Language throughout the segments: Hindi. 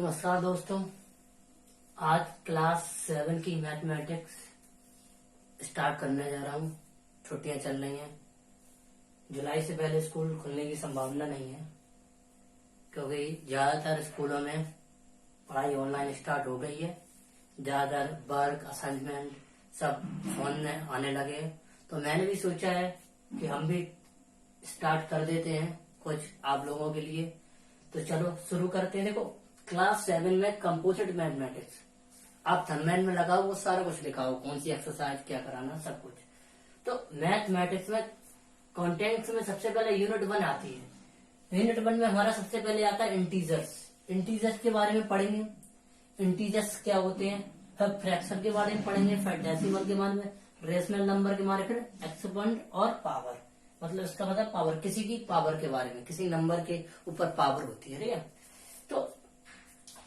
नमस्कार दोस्तों। आज क्लास 7 की मैथमेटिक्स स्टार्ट करने जा रहा हूँ। छुट्टियां चल रही हैं। जुलाई से पहले स्कूल खुलने की संभावना नहीं है, क्योंकि ज्यादातर स्कूलों में पढ़ाई ऑनलाइन स्टार्ट हो गई है। ज्यादातर वर्क असाइनमेंट सब फोन में आने लगे हैं। तो मैंने भी सोचा है कि हम भी स्टार्ट कर देते हैं कुछ आप लोगों के लिए। तो चलो शुरू करते हैं। देखो, क्लास 7 में कंपोजिट मैथमेटिक्स, आप थंबनेल में लगाओ, वो सारा कुछ लिखा हो, कौन सी एक्सरसाइज क्या कराना, सब कुछ। तो मैथमेटिक्स में कॉन्टेंट्स में सबसे पहले यूनिट 1 आती है। यूनिट 1 में हमारा सबसे पहले आता है इंटीजर्स। इंटीजर्स के बारे में पढ़ेंगे। इंटीजर्स क्या होते हैं, फिर फ्रैक्शन के बारे में पढ़ेंगे, फिर डेसिमल के बारे में, रेशनल नंबर के बारे में, फिर एक्सपोनेंट और पावर, मतलब इसका मतलब पावर, किसी की पावर के बारे में, किसी नंबर के ऊपर पावर होती है। ठीक है। तो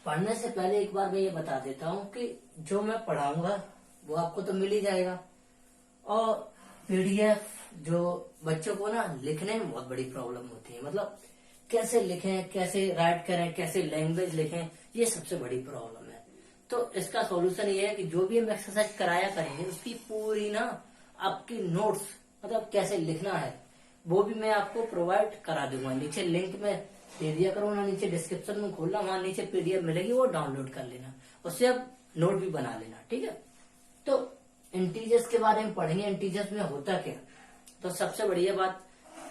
पढ़ने से पहले एक बार मैं ये बता देता हूँ कि जो मैं पढ़ाऊंगा वो आपको तो मिल ही जाएगा, और पीडीएफ जो बच्चों को ना लिखने में बहुत बड़ी प्रॉब्लम होती है, मतलब कैसे लिखें, कैसे राइट करें, कैसे लैंग्वेज लिखें, ये सबसे बड़ी प्रॉब्लम है। तो इसका सॉल्यूशन ये है कि जो भी हम एक्सरसाइज कराया करेंगे उसकी पूरी ना आपकी नोट्स, मतलब कैसे लिखना है, वो भी मैं आपको प्रोवाइड करा दूंगा। नीचे लिंक में दे दिया करो ना, नीचे डिस्क्रिप्शन में खोलना, वहां नीचे पीडीएफ मिलेगी, वो डाउनलोड कर लेना, उससे आप नोट भी बना लेना। ठीक है। तो इंटीजर्स के बारे में पढ़ेंगे। इंटीजर्स में होता क्या, तो सबसे बढ़िया बात,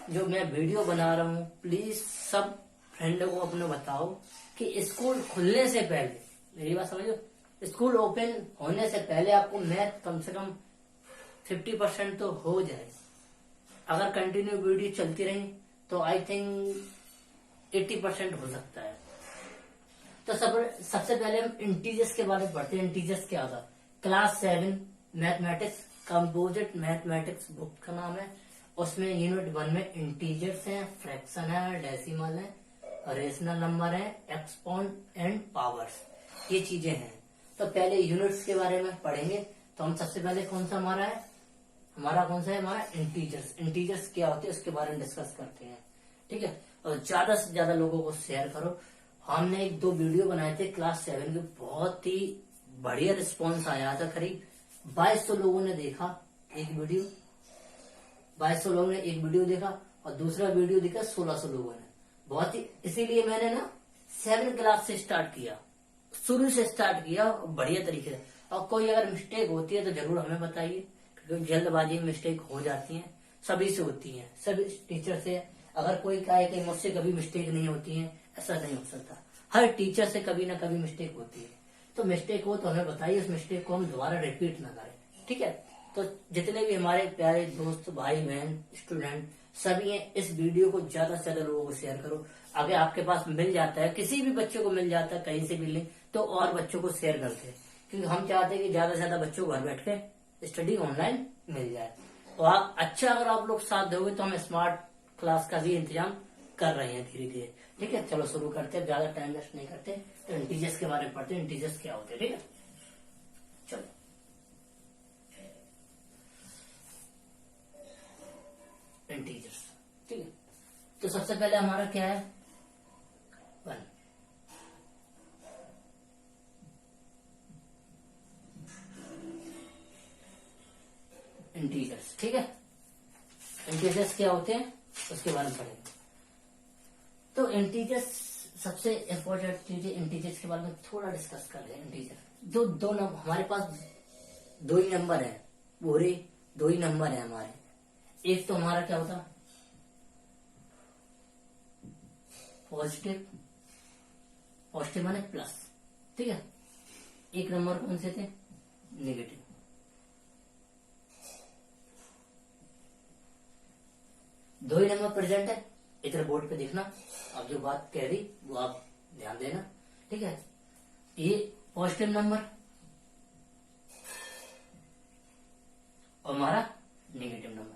जो मैं वीडियो बना रहा हूँ, प्लीज सब फ्रेंडों को अपने बताओ कि स्कूल खुलने से पहले, मेरी बात समझो, स्कूल ओपन होने से पहले आपको मैथ कम से कम 50% तो हो जाए। अगर कंटिन्यू वीडियो चलती रही तो आई थिंक 80% हो सकता है। तो सबसे पहले हम इंटीजर्स के बारे में पढ़ते हैं। इंटीजर्स क्या होता है, class 7 mathematics composite mathematics book का नाम है। उसमें यूनिट 1 में इंटीजर्स हैं, फ्रैक्शन है, डेसिमल है, रेशनल नंबर है, एक्सपोनेंट एंड पावर्स, ये चीजें हैं। तो पहले यूनिट्स के बारे में पढ़ेंगे। तो हम सबसे पहले कौन सा हमारा है, कौन सा है हमारा इंटीजर्स। इंटीजर्स क्या होते हैं उसके बारे में डिस्कस करते हैं। ठीक है। और ज्यादा से ज्यादा लोगों को शेयर करो। हमने 1-2 वीडियो बनाए थे क्लास 7 के, बहुत ही बढ़िया रिस्पॉन्स आया था। करीब 2200 लोगों ने देखा एक वीडियो, 2200 लोगों ने एक वीडियो देखा, और दूसरा वीडियो देखा 1600 लोगों ने। बहुत ही, इसीलिए मैंने ना 7 क्लास से स्टार्ट किया, शुरू से स्टार्ट किया बढ़िया तरीके से। और कोई अगर मिस्टेक होती है तो जरूर हमें बताइए, क्योंकि जल्दबाजी में मिस्टेक हो जाती है, सभी से होती है, सभी टीचर से। अगर कोई कहे कि मुझसे कभी मिस्टेक नहीं होती है, ऐसा नहीं हो सकता। हर टीचर से कभी ना कभी मिस्टेक होती है। तो मिस्टेक हो तो हमें बताइए, उस मिस्टेक को हम दोबारा रिपीट ना करें। ठीक है। तो जितने भी हमारे प्यारे दोस्त, भाई बहन, स्टूडेंट सभी हैं, इस वीडियो को ज्यादा से ज्यादा लोगों को शेयर करो। अगर आपके पास मिल जाता है, किसी भी बच्चे को मिल जाता है कहीं से भी लिंक, तो और बच्चों को शेयर करते हैं, क्योंकि हम चाहते हैं कि ज्यादा से ज्यादा बच्चों को घर बैठ के स्टडी ऑनलाइन मिल जाए। और आप अच्छा, अगर आप लोग साथ दोगे तो हम स्मार्ट क्लास का भी इंतजाम कर रहे हैं धीरे धीरे। ठीक है। चलो शुरू करते हैं, ज्यादा टाइम वेस्ट नहीं करते। तो इंटीजर्स के बारे में पढ़ते हैं, इंटीजर्स क्या होते हैं। ठीक है, चलो। इंटीजर्स, ठीक है। तो सबसे पहले हमारा क्या है, 1। इंटीजर्स, ठीक है। इंटीजर्स क्या होते हैं उसके बारे में पढ़ेंगे। तो इंटीजर्स सबसे इम्पोर्टेंट चीज है। इंटीजर्स के बारे में थोड़ा डिस्कस कर रहे हैं। इंटीजर जो दो नंबर, हमारे पास 2 ही नंबर है, पूरे 2 ही नंबर है हमारे। एक तो हमारा क्या होता, पॉजिटिव, पॉजिटिव माने प्लस, ठीक है। एक नंबर कौन से थे, नेगेटिव। दो ही नंबर प्रेजेंट है, इधर बोर्ड पे देखना, अब जो बात कह रही वो आप ध्यान देना। ठीक है। ये पॉजिटिव नंबर और हमारा नेगेटिव नंबर,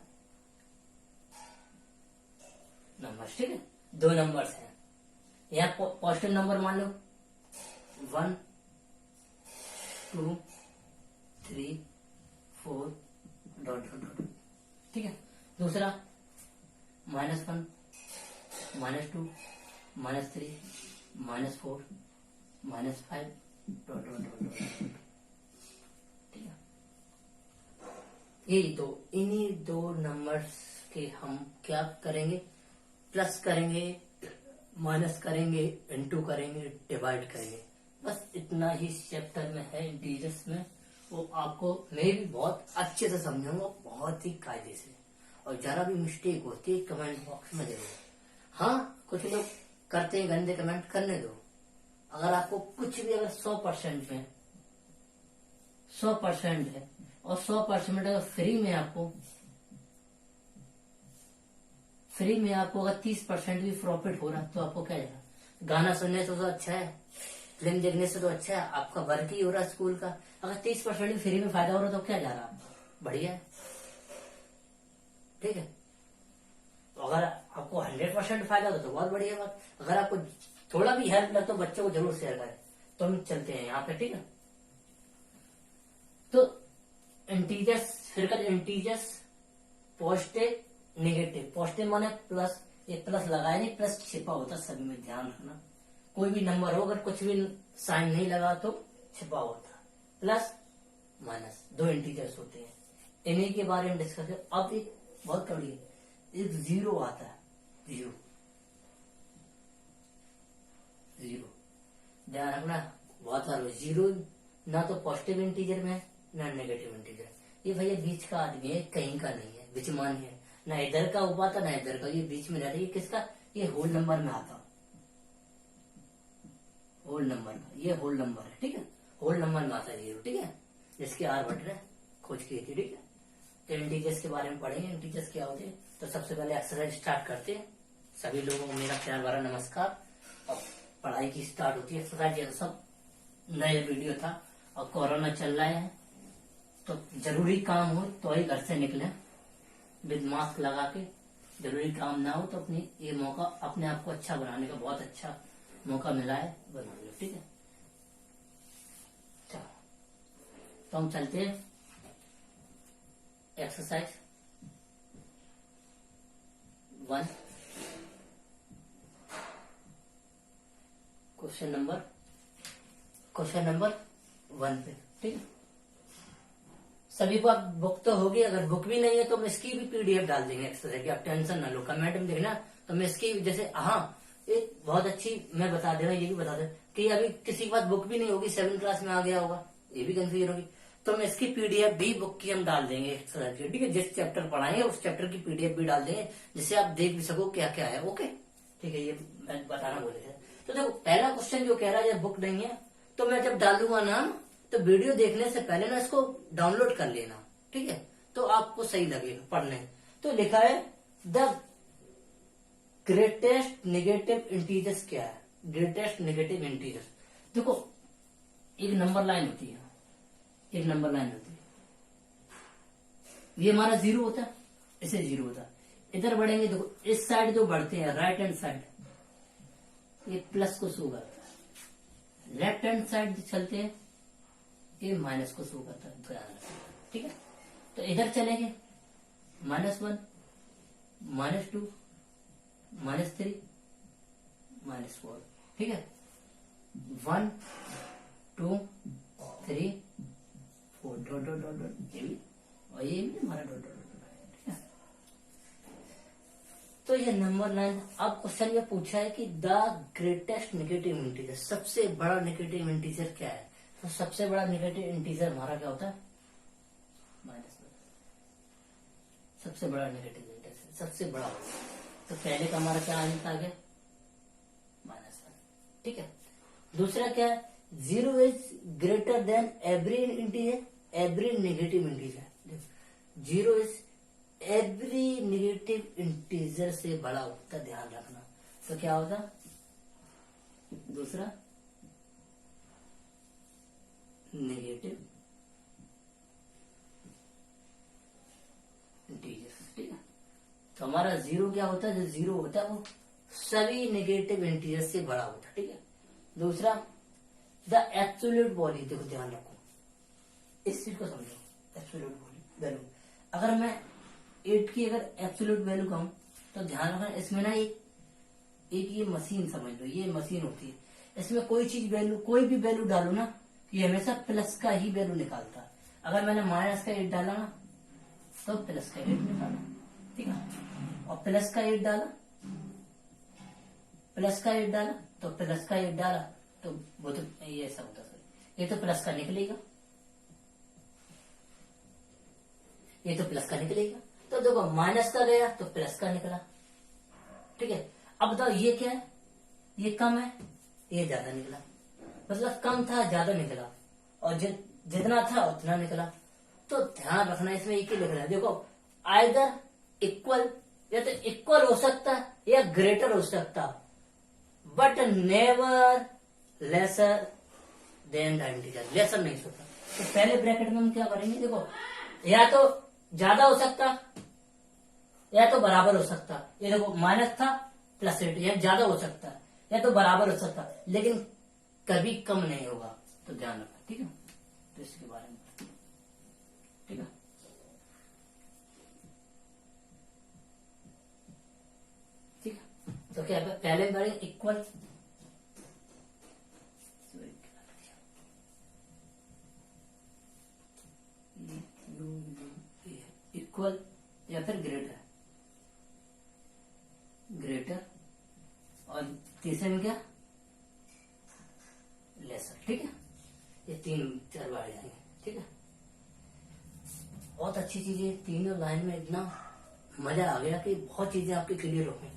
ठीक है। 2 नंबर्स हैं। यहाँ पॉजिटिव नंबर मान लो 1, 2, 3, 4 ... ठीक है। दूसरा -1, -2, -3, -4, -5 डॉट डॉट डॉट डॉट। ठीक है, यही दो, इन्हीं दो नंबर्स के हम क्या करेंगे, प्लस करेंगे, माइनस करेंगे, इनटू करेंगे, डिवाइड करेंगे। बस इतना ही चैप्टर में है इंटीजर्स में। वो आपको मैं भी बहुत अच्छे से समझाऊंगा, बहुत ही कायदे से। और जरा भी मिस्टेक होती है कमेंट बॉक्स में जरूर। हाँ, कुछ लोग करते हैं गंदे कमेंट, करने दो। अगर आपको कुछ भी अगर 100% में 100% है और 100% अगर फ्री में आपको अगर 30% भी प्रॉफिट हो रहा है तो आपको क्या जाएगा? गाना सुनने से तो अच्छा है, फिल्म देखने से तो अच्छा है, आपका वर्क ही हो रहा है स्कूल का। अगर 30% भी फ्री में फायदा हो रहा है तो क्या जा रहा है? बढ़िया है। ठीक है, तो अगर आपको 100% फायदा हो तो बहुत बढ़िया बात। अगर आपको थोड़ा भी हेल्प लगे तो बच्चों को जरूर शेयर करें। तो हम चलते हैं यहाँ पे। ठीक है, तो इंटीजर्स, फिर कर इंटीजर्स पॉजिटिव नेगेटिव। पॉजिटिव माने प्लस, ये प्लस लगाया नहीं, प्लस छिपा होता सभी में, ध्यान रखना। कोई भी नंबर हो अगर कुछ भी साइन नहीं लगा तो छिपा होता। प्लस माइनस दो इंटीजर्स होते हैं, इन्हीं के बारे में डिस्कस करें। अब एक बहुत कड़ी, एक जीरो आता है, जीरो जीरो ध्यान रखना। बहुत सारे जीरो ना तो पॉजिटिव इंटीजर में ना नेगेटिव इंटीजर। ये भैया बीच का आदमी है, कहीं का नहीं है, बीचमान है, ना इधर का उपाता ना इधर का, ये बीच में रहता है। ये किसका? ये होल नंबर में आता, होल नंबर में, ये होल नंबर है। ठीक है, होल नंबर में आता है जीरो। ठीक है, जिसके आर बट रहे खोज की थी। ठीक है, तो इंटीजर्स के बारे में पढ़ेंगे, इंटीजर्स क्या होते हैं। तो सबसे पहले एक्सरसाइज स्टार्ट करते हैं। सभी लोगों को मेरा प्यार भरा नमस्कार। और पढ़ाई की स्टार्ट होती है। एक्सरसाइज ये सब नया वीडियो था और कोरोना चल रहा है तो जरूरी काम हो तो ही घर से निकले विद मास्क लगा के। जरूरी काम ना हो तो अपनी ये मौका अपने आप को अच्छा बनाने का बहुत अच्छा मौका मिला है, बना लो। ठीक है, चलो तो हम चलते हैं एक्सरसाइज 1, क्वेश्चन नंबर 1 पे। ठीक है, सभी को आप बुक तो होगी, अगर बुक भी नहीं है तो हम इसकी भी पीडीएफ डाल देंगे एक्सरसाइज की, आप टेंशन ना लो। कमेंट में देखना तो मैं इसकी जैसे, हाँ एक बहुत अच्छी मैं बता दे रहा हूँ, ये भी बता दे कि अभी किसी के पास बुक भी नहीं होगी, 7th क्लास में आ गया होगा, ये भी कंफ्यूजन होगी, तो मैं इसकी पीडीएफ भी बुक की हम डाल देंगे एक्सरसाइज की। ठीक है, जिस चैप्टर पढ़ाएंगे उस चैप्टर की पीडीएफ भी डाल देंगे, जिससे आप देख भी सको क्या क्या है। ओके, ठीक है, ये मैं बताना बोले थे। तो देखो पहला क्वेश्चन जो कह रहा है जब बुक नहीं है तो मैं जब डालूंगा ना तो वीडियो देखने से पहले ना इसको डाउनलोड कर लेना। ठीक है, तो आपको सही लगेगा पढ़ने। तो लिखा है द ग्रेटेस्ट नेगेटिव इंटीजर्स क्या है? ग्रेटेस्ट नेगेटिव इंटीजर्स, देखो एक नंबर लाइन होती है, एक नंबर लाइन होती है, ये हमारा जीरो होता है, इसे जीरो होता है। इधर बढ़ेंगे, देखो इस साइड जो बढ़ते हैं राइट हैंड साइड, ये प्लस को शो करता है। लेफ्ट हैंड साइड चलते हैं, ये माइनस को शो करता है, ध्यान रखना। ठीक है, तो इधर चलेंगे -1, -2, -3, -4। ठीक है, 1, 2, 3, 4 डॉट डॉट डॉट डॉट, ये भी और ये भी हमारा डॉट डॉट डॉट। ठीक है, तो ये नंबर 9। अब क्वेश्चन ये पूछा है कि द ग्रेटेस्ट नेगेटिव इंटीजर, सबसे बड़ा नेगेटिव इंटीजर क्या है? तो सबसे बड़ा नेगेटिव इंटीजर हमारा क्या होता है? -1। सबसे बड़ा नेगेटिव इंटीजर, सबसे बड़ा। तो पहले का हमारा क्या आंसर आ गया? -1। ठीक है, दूसरा क्या है? 0 is greater than every integer, every negative integer. 0 is every negative integer से बड़ा होता, ध्यान रखना। तो क्या होगा दूसरा? Negative integer. ठीक है, तो हमारा 0 क्या होता है? जो 0 होता है वो सभी नेगेटिव इंटीजर से बड़ा होता है। ठीक है, दूसरा द एब्सोल्यूट वैल्यू, देखो ध्यान रखो, इस चीज को समझो। एब्सोल्यूट वैल्यू, अगर मैं 8 की अगर एब्सोल्यूट वैल्यू कहूं तो ध्यान रखना, इसमें ना एक ये मशीन समझ लो, ये मशीन होती है, इसमें कोई चीज वैल्यू, कोई भी वैल्यू डालू ना, ये हमेशा प्लस का ही वैल्यू निकालता है। अगर मैंने माइनस का 8 डाला ना तो प्लस का 8 निकाला, ठीक है। और प्लस का 8 डाला, प्लस का 8 डाला तो प्लस का 8 डाला तो वो तो ये ऐसा होता है, ये तो प्लस का निकलेगा, ये तो प्लस का निकलेगा। तो देखो माइनस का गया तो प्लस का निकला, ठीक है। अब बताओ ये क्या है, ये कम है, ये ज्यादा निकला, मतलब कम था ज्यादा निकला, और जितना था उतना निकला। तो ध्यान रखना इसमें एक ही लिख रहा है, देखो आइदर इक्वल, या तो इक्वल हो सकता है या ग्रेटर हो सकता, but never lesser than the integer, lesser नहीं होता। तो पहले ब्रैकेट में हम क्या करेंगे, देखो या तो ज्यादा हो सकता या तो बराबर हो सकता। ये देखो माइनस था प्लस 8, या ज्यादा हो सकता या तो बराबर हो सकता, लेकिन कभी कम नहीं होगा। तो ध्यान रखना, ठीक है। तो इसके बारे में, ठीक है। ठीक है, तो क्या पहले करेंगे इक्वल, इक्वल या फिर ग्रेटर, ग्रेटर, और तीसरे में क्या, लेसर, ठीक है। ये 3-4 बार जाएंगे, ठीक है। बहुत अच्छी चीज है, तीनों लाइन में इतना मजा आ गया कि बहुत चीजें आपकी क्लियर हो गई।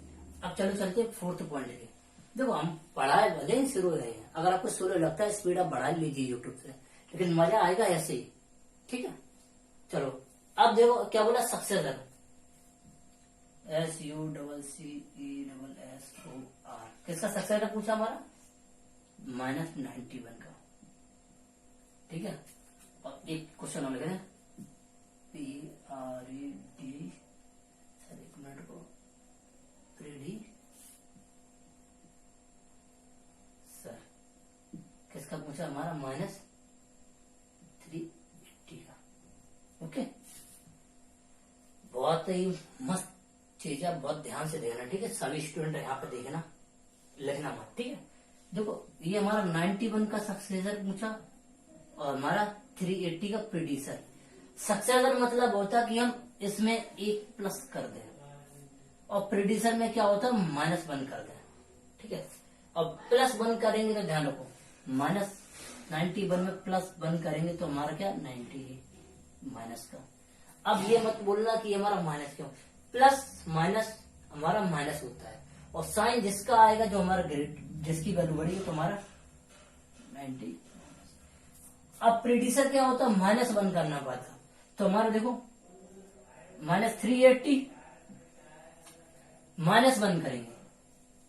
अब चलो चलते 4th पॉइंट के। देखो हम पढ़ाए भले ही शुरू हो गए हैं, अगर आपको शुरू लगता है स्पीड आप बढ़ा लीजिए यूट्यूब से, लेकिन मजा आएगा ऐसे ही, ठीक है। चलो अब देखो क्या बोला, सक्सेसर, SUCCESSOR, किसका सक्सेसर पूछा हमारा, -91 का, ठीक है। और एक क्वेश्चन और लिख रहे हैं, PRED, सर एक मिनट को, प्रेडी सर किसका पूछा हमारा, -380 का, ओके। बहुत ही मस्त चीज है, बहुत ध्यान से देखना, ठीक है। सभी स्टूडेंट यहाँ पे देखना, लिखना मत, ठीक है। देखो ये हमारा 91 का सक्सेसर पूछा और हमारा 380 का प्रीडिसर। सक्सेसर मतलब होता कि हम इसमें 1 प्लस कर दें, और प्रीडिसर में क्या होता है, -1 कर दें, ठीक है। अब +1 करेंगे तो ध्यान रखो, -91 में +1 करेंगे तो हमारा क्या, 90 माइनस का। अब ये मत बोलना कि हमारा माइनस क्यों, प्लस माइनस हमारा माइनस होता है, और साइन जिसका आएगा, जो हमारा ग्रेड, जिसकी वैल्यू बढ़ेगी तो हमारा 90। अब प्रीडिसर क्या होता है, -1 करना पड़ता, तो हमारा देखो -380 -1 करेंगे।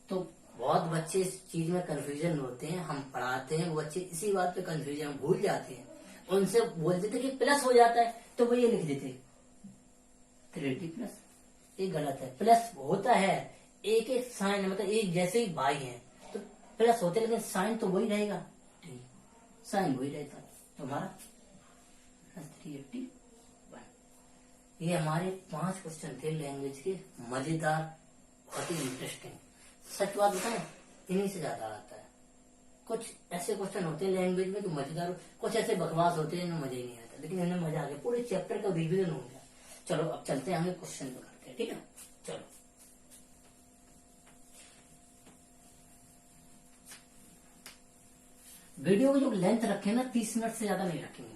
तो बहुत बच्चे इस चीज में कंफ्यूजन होते हैं, हम पढ़ाते हैं, वो बच्चे इसी बात पे कंफ्यूजन भूल जाते हैं, उनसे बोल देते कि प्लस हो जाता है तो वो ये लिख देते 380 प्लस, ये गलत है। प्लस होता है, एक एक साइन, मतलब एक जैसे ही भाई हैं तो प्लस होते हैं, लेकिन साइन तो वही रहेगा, साइन वही रहता है। तो हमारा 381। ये हमारे 5 क्वेश्चन थे लैंग्वेज के, मजेदार, बहुत ही इंटरेस्टिंग। सच बात बताएं, इन्हीं से ज्यादा आता है। कुछ ऐसे क्वेश्चन होते हैं लैंग्वेज में तो मजेदार, कुछ ऐसे बकवास होते हैं मजा ही नहीं आता, लेकिन इन्हें मजा आ गया, पूरे चैप्टर का रिविजन हो गया। चलो अब चलते हैं, हमें क्वेश्चन पे करते हैं, ठीक है। चलो वीडियो की जो लेंथ रखें ना, 30 मिनट से ज्यादा नहीं रखेंगे,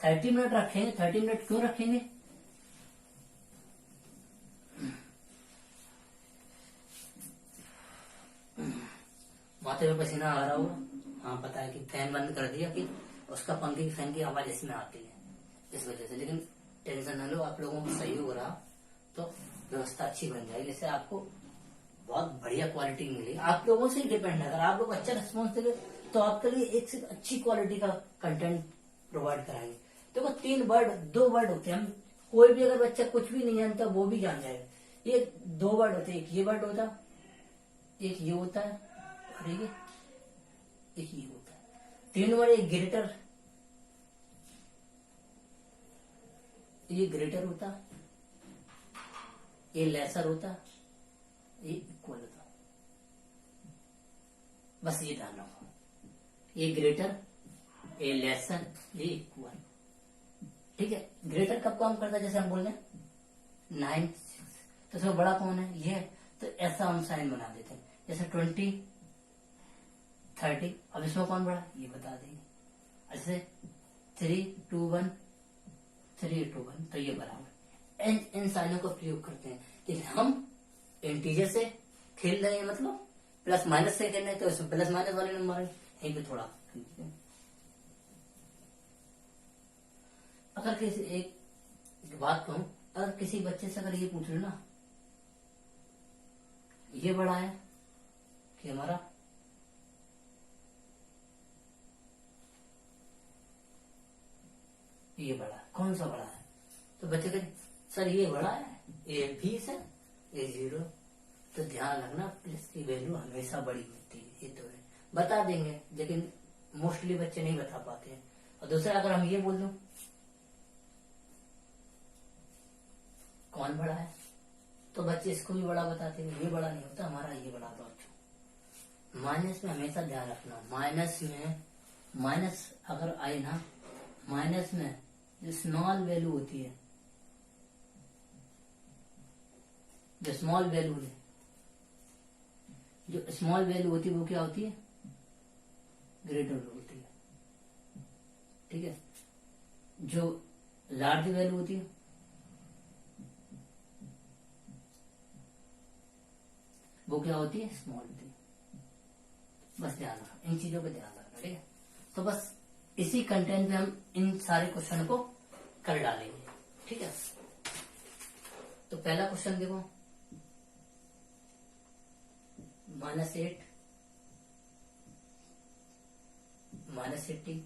30 मिनट रखेंगे। 30 मिनट क्यों रखेंगे, माथे में पसीना आ रहा होगा, हाँ पता है कि फैन बंद कर दिया कि उसका पंखे की फैन की आवाज इसमें आती है, इस वजह से। लेकिन टेंशन न लो, आप लोगों को सही हो रहा तो व्यवस्था अच्छी बन जाएगी, इससे आपको बहुत बढ़िया क्वालिटी मिलेगी। आप लोगों से ही डिपेंड है, अगर आप लोग अच्छा रिस्पॉन्स देंगे तो आपके लिए एक से अच्छी क्वालिटी का कंटेंट प्रोवाइड कराएंगे। देखो 3 वर्ड 2 वर्ड होते हैं, हम कोई भी अगर बच्चा कुछ भी नहीं जानता वो भी जान जाएगा। ये 2 वर्ड होते हैं, एक ये वर्ड होता, एक ये होता है, और एक ये होता है। 3 वर्ड, एक ग्रेटर, ये ग्रेटर होता, ये लेसर होता, ये इक्वल होता, बस ये ध्यान रखो, ये ग्रेटर, ये लेसन, ये इक्वल। ठीक है, ग्रेटर कब काम करता है, जैसे हम बोल रहे हैं 9 6, तो इसमें बड़ा कौन है, ये है, तो ऐसा हम साइन बना देते हैं, जैसे 20 30। अब इसमें कौन बड़ा, ये बता देंगे, ऐसे 3 2 1 3 2 1, तो ये बराबर। इन साइनों का प्रयोग करते हैं कि हम इंटीजर से खेल रहे हैं, मतलब प्लस माइनस से खेल रहे हैं, तो इसमें प्लस माइनस वाले नंबर है, यहीं पे थोड़ा। अगर किसी एक बात कहूं, अगर किसी बच्चे से अगर ये पूछ लो ना, ये बड़ा है कि हमारा, ये बड़ा है, कौन सा बड़ा है, तो बच्चे कहते सर ये बड़ा है, ये 20 है, ये 0। तो ध्यान रखना, प्लस की वैल्यू हमेशा बड़ी होती है, ये तो है, बता देंगे, लेकिन मोस्टली बच्चे नहीं बता पाते हैं। और दूसरा, अगर हम ये बोल दूं कौन बड़ा है, तो बच्चे इसको भी बड़ा बताते हैं, ये बड़ा नहीं होता हमारा, ये बड़ा होता। माइनस में हमेशा ध्यान रखना, माइनस अगर आए ना, माइनस में जो स्मॉल वैल्यू होती है, जो स्मॉल वैल्यू है, जो स्मॉल वैल्यू होती है वो क्या होती है, ग्रेटर होती है। ठीक है, जो लार्ज वैल्यू होती है वो क्या होती है, स्मॉल होती है। बस ध्यान रखना, इन चीजों पे ध्यान रखना। ठीक है, तो बस इसी कंटेंट में हम इन सारे क्वेश्चन को कर डालेंगे। ठीक है, तो पहला क्वेश्चन देखो, -8 -80,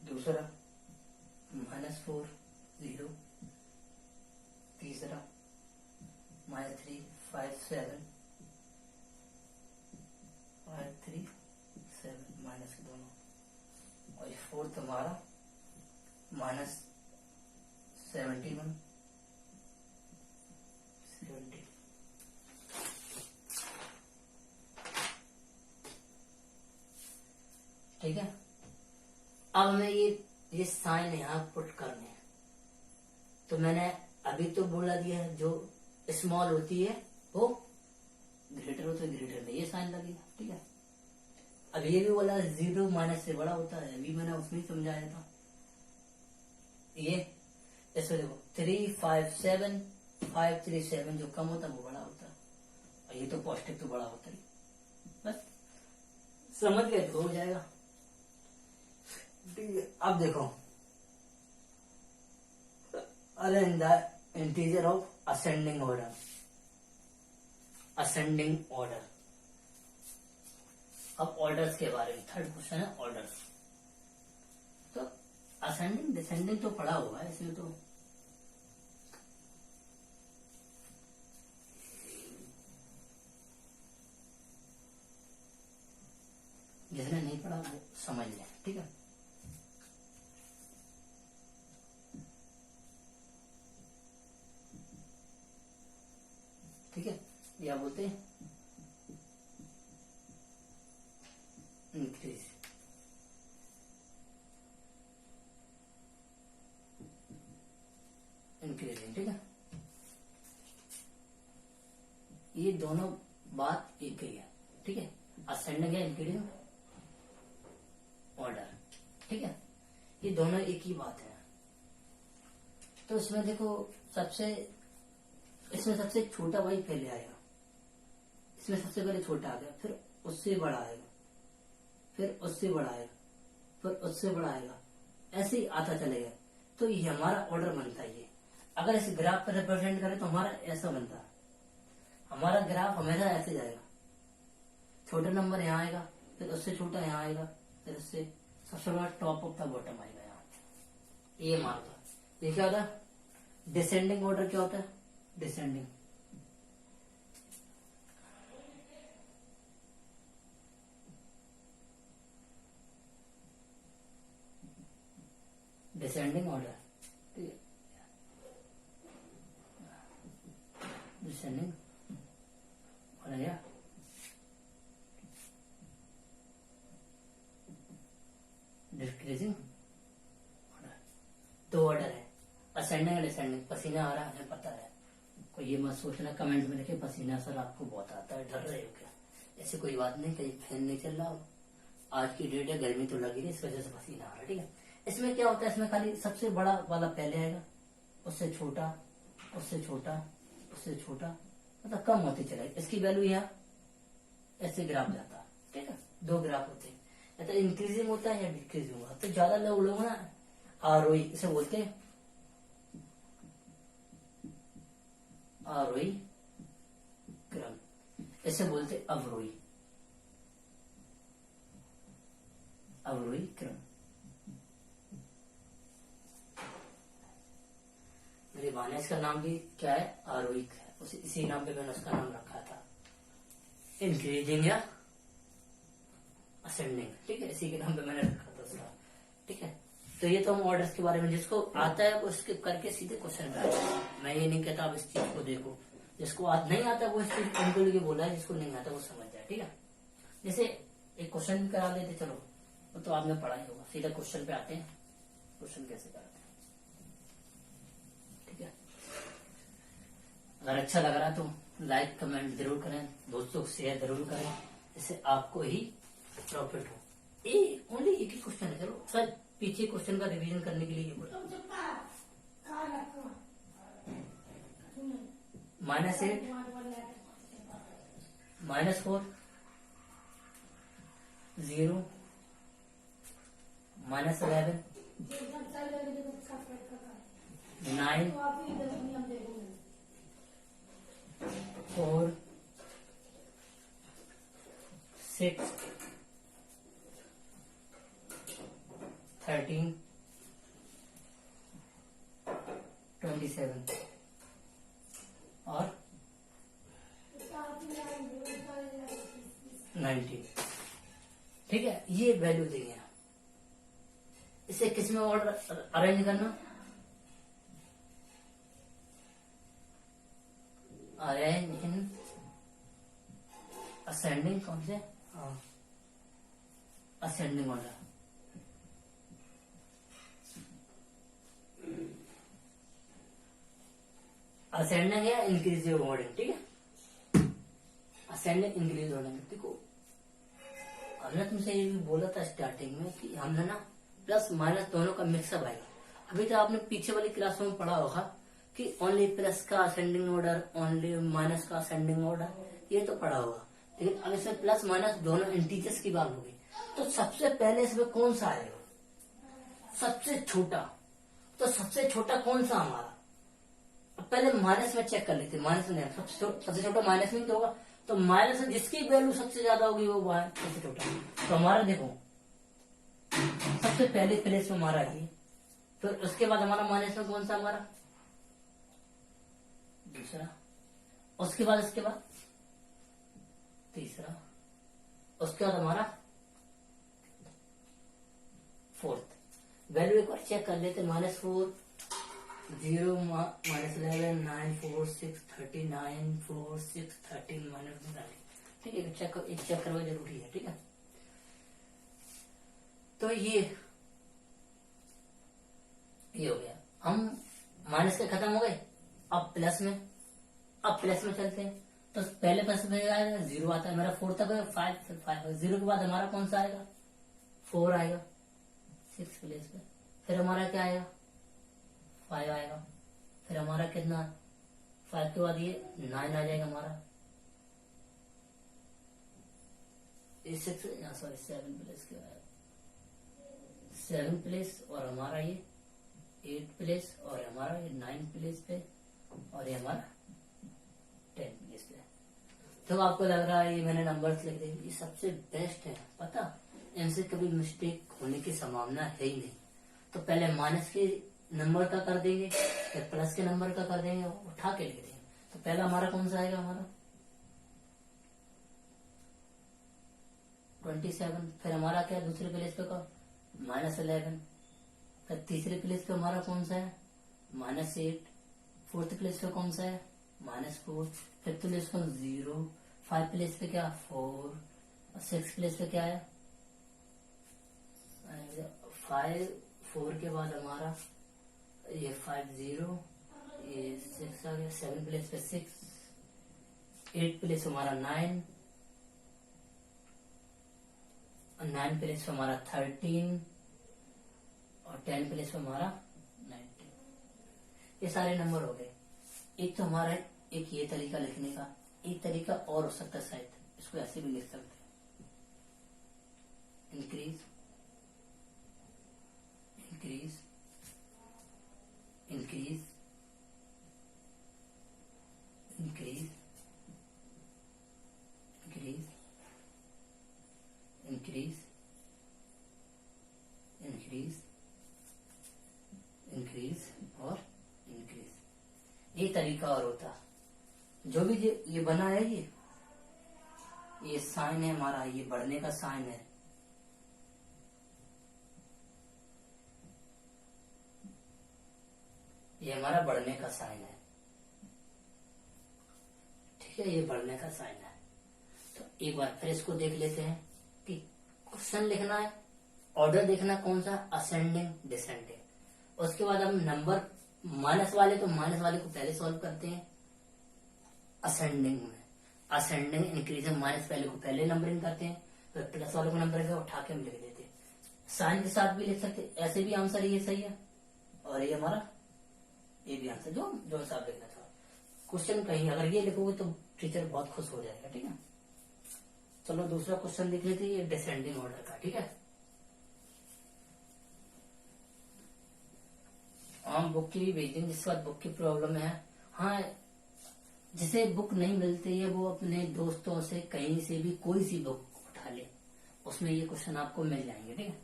दूसरा -4 0, तीसरा -3 5 7 5 3 7 माइनस दोनों, और फोर्थ हमारा -71 70। ठीक है, अब हमें ये साइन यहाँ पुट करने हैं। तो मैंने अभी तो बोला दिया है, जो स्मॉल होती है वो ग्रेटर होता है, ग्रेटर में ये साइन लगेगा। ठीक है, अब ये भी बोला 0 माइनस से बड़ा होता है, अभी मैंने उसमें समझाया था। ये ऐसे देखो 3 5 7 5 3 7, जो कम होता है वो बड़ा होता है, और ये तो पॉजिटिव तो बड़ा होता है। बस समझ गए तो हो जाएगा। अब देखो, arrange the integer of ascending order, ascending order. अब ऑर्डर्स के बारे में थर्ड क्वेश्चन है, ऑर्डर्स। तो असेंडिंग डिसेंडिंग तो पढ़ा हुआ है इसमें, तो जिसने नहीं पढ़ा वो समझ ले। ठीक है, ठीक है, या बोलते हैं इंक्रीज, इंक्रीजिंग। ठीक है, ये दोनों बात एक ही है। ठीक है, असेंडिंग है, इंक्रीजिंग ऑर्डर। ठीक है, ये दोनों एक ही बात है। तो इसमें देखो, इसमें सबसे छोटा वही पहले आएगा, इसमें सबसे पहले छोटा आ गया, फिर उससे बड़ा आएगा, फिर उससे बड़ा आएगा, फिर उससे बड़ा आएगा, ऐसे ही आता चलेगा। तो ये हमारा ऑर्डर बनता है। ये अगर इस ग्राफ पर रिप्रेजेंट करें तो हमारा ऐसा बनता है, हमारा ग्राफ हमेशा ऐसे जाएगा, छोटा नंबर यहाँ आएगा, फिर उससे छोटा यहाँ आएगा, फिर उससे सबसे बड़ा टॉप ऑफ द बॉटम आएगा यहाँ। ये मानता ये क्या होता है, डिसेंडिंग ऑर्डर क्या होता है, डिसेंडिंग। डिसेंडिंग ऑर्डर, ठीक है, डिसेंडिंग पसीना आ रहा है पता है, कोई ये मत सोचना कमेंट में लिखे पसीना सर आपको बहुत आता है, डर रहे हो क्या? ऐसी कोई बात नहीं, कहीं फैन नहीं चल रहा हो, आज की डेट है, गर्मी तो लगी रही, इस वजह से पसीना आ रहा है। ठीक है, इसमें क्या होता है, इसमें खाली सबसे बड़ा वाला पहले आएगा, उससे छोटा, उससे छोटा, उससे छोटा, मतलब कम होती चलेगी। इसकी वैल्यू यहाँ ऐसे ग्राफ जाता है। ठीक है, दो ग्राफ होते हैं, या तो इंक्रीजिंग होता है या डिक्रीजिंग होता है। तो ज्यादा लोग ना आरोही इसे बोलते हैं, आरोही क्रम, इसे बोलते अवरोही, अवरोही क्रम। मेरे भानेज का नाम भी क्या है, आरोहिक है, इसी नाम पे मैंने उसका नाम रखा था, इंक्रीजिंग या असेंडिंग। ठीक है, इसी के नाम पे मैंने रखा था उसका। ठीक है, तो ये तो हम ऑर्डर्स के बारे में, जिसको आता है वो स्किप करके सीधे क्वेश्चन पे आता। मैं ये नहीं कहता आप इस चीज को देखो, जिसको नहीं आता वो इस चीज उनको लिए बोला है, जिसको नहीं आता वो समझ जाए। ठीक है, जैसे एक क्वेश्चन करा देते, चलो वो तो आपने पढ़ा ही होगा, सीधा क्वेश्चन पे आते हैं, क्वेश्चन कैसे कराते हैं। ठीक है, अगर अच्छा लग रहा है तो लाइक कमेंट जरूर करें, दोस्तों को शेयर जरूर करें, इससे आपको ही प्रॉफिट हो। ओनली एक ही क्वेश्चन है, चलो सर पीछे क्वेश्चन का रिवीजन करने के लिए ये बोला, -8 -4 0 -11 9 4 6 13 27 और 19। ठीक है, ये वैल्यू देंगे, इसे किस में ऑर्डर अरेंज करना, अरेंज इन असेंडिंग, कौन से, हाँ असेंडिंग ऑर्डर। असेंडिंग या इंक्रीजिंग ऑर्डर। ठीक है, असेंडिंग इंक्रीज ऑर्डर। देखो हमने तुमसे ये भी बोला था स्टार्टिंग में कि हमने ना प्लस माइनस दोनों का मिक्सअप आएगा। अभी तो आपने पीछे वाली क्लास में पढ़ा होगा कि ओनली प्लस का असेंडिंग ऑर्डर, ओनली माइनस का असेंडिंग ऑर्डर, ये तो पढ़ा होगा। लेकिन अब इसमें प्लस माइनस दोनों इंटीजर्स की बात होगी, तो सबसे पहले इसमें कौन सा आएगा, सबसे छोटा। तो सबसे छोटा कौन सा हमारा, अब पहले माइनस में चेक कर लेते, माइनस में सबसे छोटा माइनस में तो होगा, तो माइनस में जिसकी वैल्यू सबसे ज्यादा होगी वो है सबसे छोटा। तो हमारा देखो सबसे पहले प्लेस में हमारा ये, फिर उसके बाद हमारा माइनस में कौन सा, हमारा दूसरा, उसके बाद इसके बाद तीसरा, उसके बाद हमारा फोर्थ। वैल्यू एक बार चेक कर लेते, -4 0 -11 9 4 6 39 4 6 13 -19। ठीक है, चेक करवा जरूरी है। ठीक है, तो ये हो गया, हम माइनस के खत्म हो गए, अब प्लस में चलते हैं। तो पहले प्लस में आएगा 0 आता है, मेरा 4 तक है, 5 0 के बाद हमारा कौन सा आएगा, 4 आएगा 6 प्लेस पे, फिर हमारा क्या आएगा 5 आएगा, फिर हमारा कितना 5 के बाद ये 9 आ जाएगा हमारा, 6 सॉरी 7 प्लेस के आएगा 7 प्लेस, और हमारा ये 8 प्लेस, और हमारा ये 9 प्लेस पे, और ये हमारा 10 प्लेस पे। तो आपको लग रहा है ये मैंने नंबर्स लिख दिए, ये सबसे बेस्ट है, पता इनसे कभी मिस्टेक होने की संभावना है ही नहीं। तो पहले माइनस के नंबर का कर देंगे, फिर प्लस के नंबर का कर देंगे, उठा के लिख देंगे। तो पहला हमारा कौन सा आएगा, हमारा 27, फिर हमारा क्या दूसरे प्लेस पे का -11, फिर तीसरे प्लेस पे हमारा कौन सा है -8, फोर्थ प्लेस पे कौन सा है -4, फिफ्थ प्लेस पे 0, 5 प्लेस पे क्या 4, और 6 प्लेस पे क्या है 5, 4 के बाद हमारा ये 5 0, ये 6 आ गया, 7 प्लेस पे 6, 8 प्लेस हमारा 9, 9 प्लेस पे हमारा 13 और 10 प्लेस पे हमारा 19। ये सारे नंबर हो गए। एक तो हमारा एक ये तरीका लिखने का, एक तरीका और हो सकता है शायद, इसको ऐसे भी लिख सकते हैं, increase increase increase increase increase increase increase increase और इंक्रीज। ये तरीका और होता, जो भी ये बना है, ये साइन है हमारा, ये बढ़ने का साइन है। ये हमारा बढ़ने का साइन है, ठीक है, ये बढ़ने का साइन है। तो एक बार फिर इसको देख लेते हैं कि क्वेश्चन लिखना है, ऑर्डर देखना कौन सा, असेंडिंग डिसेंडिंग। उसके बाद हम नंबर माइनस वाले, तो माइनस वाले को पहले सॉल्व करते हैं असेंडिंग में, असेंडिंग इंक्रीजिंग माइनस पहले को पहले नंबरिंग करते हैं, फिर प्लस वाले को नंबरिंग उठा के हम लिख देते हैं। साइन के साथ भी लिख सकते, ऐसे भी आंसर ये सही है, और ये हमारा ये भी आंसर, जो जो हिसाब लिखना था। क्वेश्चन कहीं अगर ये लिखोगे तो टीचर बहुत खुश हो जाएगा, ठीक है। चलो दूसरा क्वेश्चन लिख लेते हैं, ये डिसेंडिंग ऑर्डर का, ठीक है। हम बुक की भी भेज देंगे, जिसके बाद बुक की प्रॉब्लम है। हाँ, जिसे बुक नहीं मिलती है वो अपने दोस्तों से कहीं से भी कोई सी बुक उठा ले, उसमें ये क्वेश्चन आपको मिल जाएंगे, ठीक है।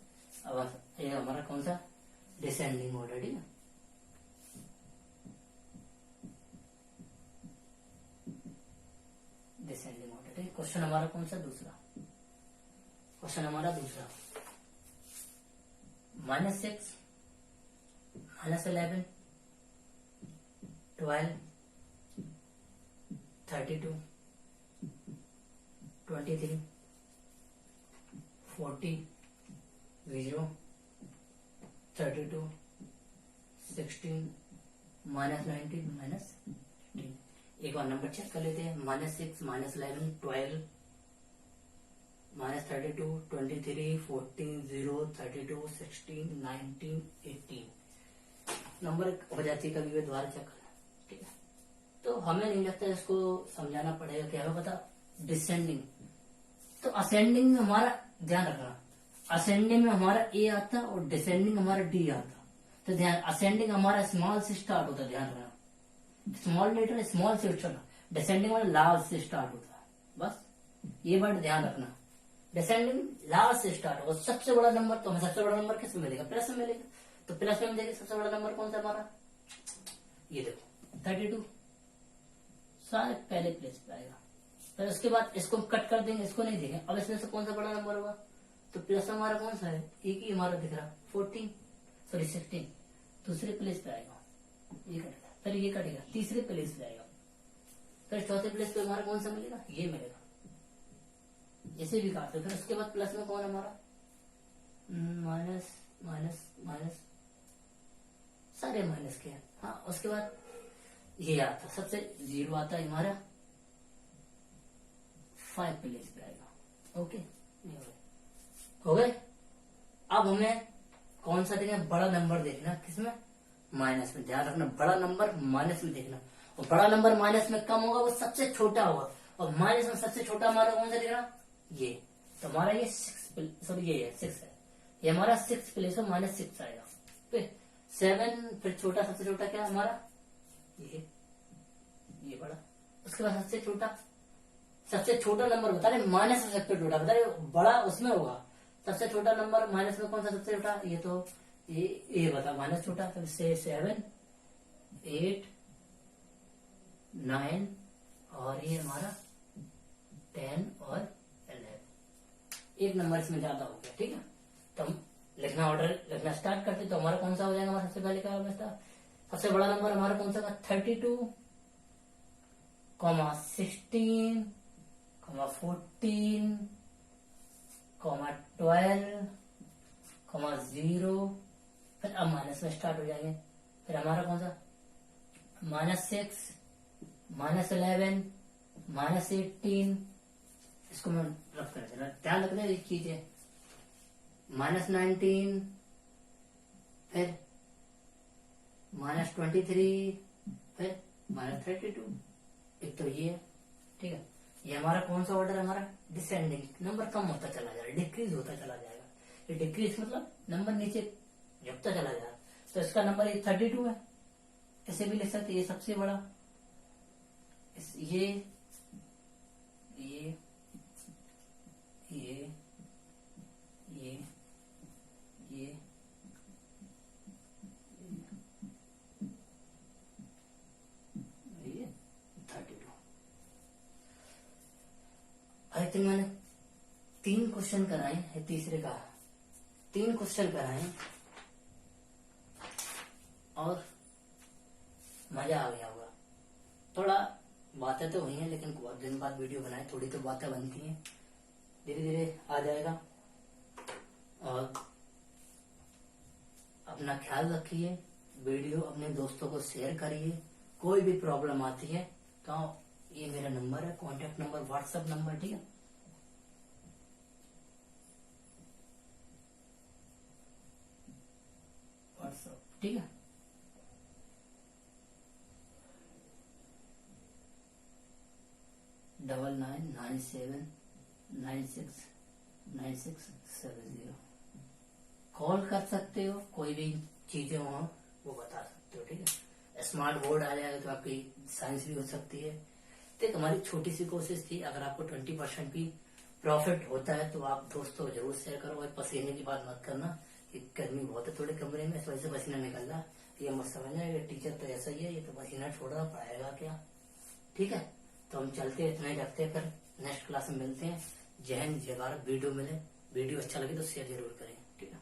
अब ये हमारा कौन सा, डिसेंडिंग ऑर्डर, ठीक है। डिसेंडिंग ऑर्डर, ठीक है। क्वेश्चन हमारा कौन सा, दूसरा क्वेश्चन हमारा दूसरा, -6 -11 12 32 23 40 0 32 16 -19 -15। एक बार नंबर चेक कर लेते हैं, -6 -11 12 -32 23 40 0 32 16 19 18 नंबर हो जाती है, कभी भी दोबारा चेक करना, ठीक है। तो हमें नहीं लगता इसको समझाना पड़ेगा कि हमें पता डिसेंडिंग, तो असेंडिंग में हमारा ध्यान रखना, असेंडिंग में हमारा ए आता और डिसेंडिंग हमारा डी आता। तो ध्यान, असेंडिंग हमारा स्मॉल से स्टार्ट होता है, ध्यान रखना, स्मॉल लेटर स्मॉल से स्टार्ट, डिसेंडिंग वाला लार्ज से स्टार्ट होता है, बस ये वर्ड ध्यान रखना। डिसेंडिंग लार्ज से स्टार्ट होगा, सबसे बड़ा नंबर, तो हमें सबसे बड़ा नंबर किस में मिलेगा, प्लस में मिलेगा। तो प्लस में हम देखें सबसे बड़ा नंबर कौन सा हमारा, ये देखो 32, सारे पहले प्लेस पे आएगा। फिर उसके बाद इसको कट कर देंगे, इसको नहीं देंगे। अब इसमें से कौन सा बड़ा नंबर होगा, तो प्लस हमारा कौन सा है, एक ही हमारा दिख रहा 16, दूसरे प्लेस पे आएगा, ये कटेगा, फिर ये कटेगा, तीसरे प्लेस पे आएगा, फिर चौथे प्लेस पे हमारा कौन सा मिलेगा, ये मिलेगा। इसे भी काटते, फिर उसके बाद प्लस में कौन हमारा, माइनस माइनस माइनस, सारे माइनस के हैं। हाँ, उसके बाद ये आता, सबसे 0 आता है हमारा 5 प्लेस पे आएगा, ओके, हो गए। अब हमें कौन सा देखना, बड़ा नंबर देखना, किसमें, माइनस में। ध्यान रखना, बड़ा नंबर माइनस में देखना, और बड़ा नंबर माइनस में कम होगा वो सबसे छोटा होगा, और माइनस में सबसे छोटा हमारा कौन सा देखना, ये। तो हमारा ये 6, सॉरी ये है 6 है, ये हमारा 6 प्लेस में -6 आएगा, फिर 7, फिर छोटा, सबसे छोटा क्या हमारा, ये बड़ा। उसके बाद सबसे छोटा नंबर बता रहे, माइनस में सबसे छोटा बता रहे, बड़ा उसमें होगा, सबसे छोटा नंबर माइनस में कौन सा सबसे छोटा, ये तो ये बता, माइनस छोटा, फिर से 7 8 9 और ये हमारा 10 और 11। एक नंबर इसमें ज्यादा हो गया, ठीक है। तो हम लिखना, ऑर्डर लिखना स्टार्ट करते, तो हमारा कौन सा हो जाएगा, हमारा सबसे पहले क्या होगा, सबसे बड़ा नंबर हमारा कौन सा, 32, 16, 14, 12, 0। फिर अब माइनस में स्टार्ट हो जाएंगे, फिर हमारा कौन सा -6, -11, -18, इसको मैं रफ कर देना, ध्यान रखना ये चीजें। -19, फिर -23, फिर -32। एक तो ये है, ठीक है। ये हमारा कौन सा ऑर्डर है, हमारा डिसेंडिंग, नंबर कम होता चला जाएगा, डिक्रीज होता चला जाएगा। ये डिक्रीज मतलब नंबर नीचे झुकता चला जाएगा। तो इसका नंबर ये 32 है, इसे भी लिख सकते, ये सबसे बड़ा, ये ये ये ये ये ये 32। आई थिंक मैंने 3 क्वेश्चन कराए हैं, तीसरे का 3 क्वेश्चन कराए और मजा आ गया होगा। थोड़ा बातें तो हुई हैं, लेकिन बहुत दिन बाद वीडियो बनाए, थोड़ी तो बातें बनती हैं, धीरे धीरे आ जाएगा। और अपना ख्याल रखिए, वीडियो अपने दोस्तों को शेयर करिए। कोई भी प्रॉब्लम आती है तो ये मेरा नंबर है, कांटेक्ट नंबर, व्हाट्सएप नंबर, ठीक है। व्हाट्सएप, ठीक है। $9997969670 कॉल कर सकते हो, कोई भी चीजें हो वो बता सकते हो, ठीक है। स्मार्ट बोर्ड आ जाएगा तो आपकी साइंस भी हो सकती है। तो हमारी छोटी सी कोशिश थी, अगर आपको 20% भी प्रॉफिट होता है तो आप दोस्तों को जरूर शेयर करो। और पसीने की बात मत करना, गर्मी बहुत है थोड़े कमरे में, इस वजह से पसीना निकल रहा, ये मत समझना ये टीचर तो ऐसा ही है, ये तो पसीना छोड़ रहा, पढ़ाएगा क्या, ठीक है। तो हम चलते हैं, इतना ही रखते हैं, फिर नेक्स्ट क्लास में मिलते हैं। जय हिंद, जय भारत। वीडियो मिले, वीडियो अच्छा लगे तो शेयर जरूर करें, ठीक है।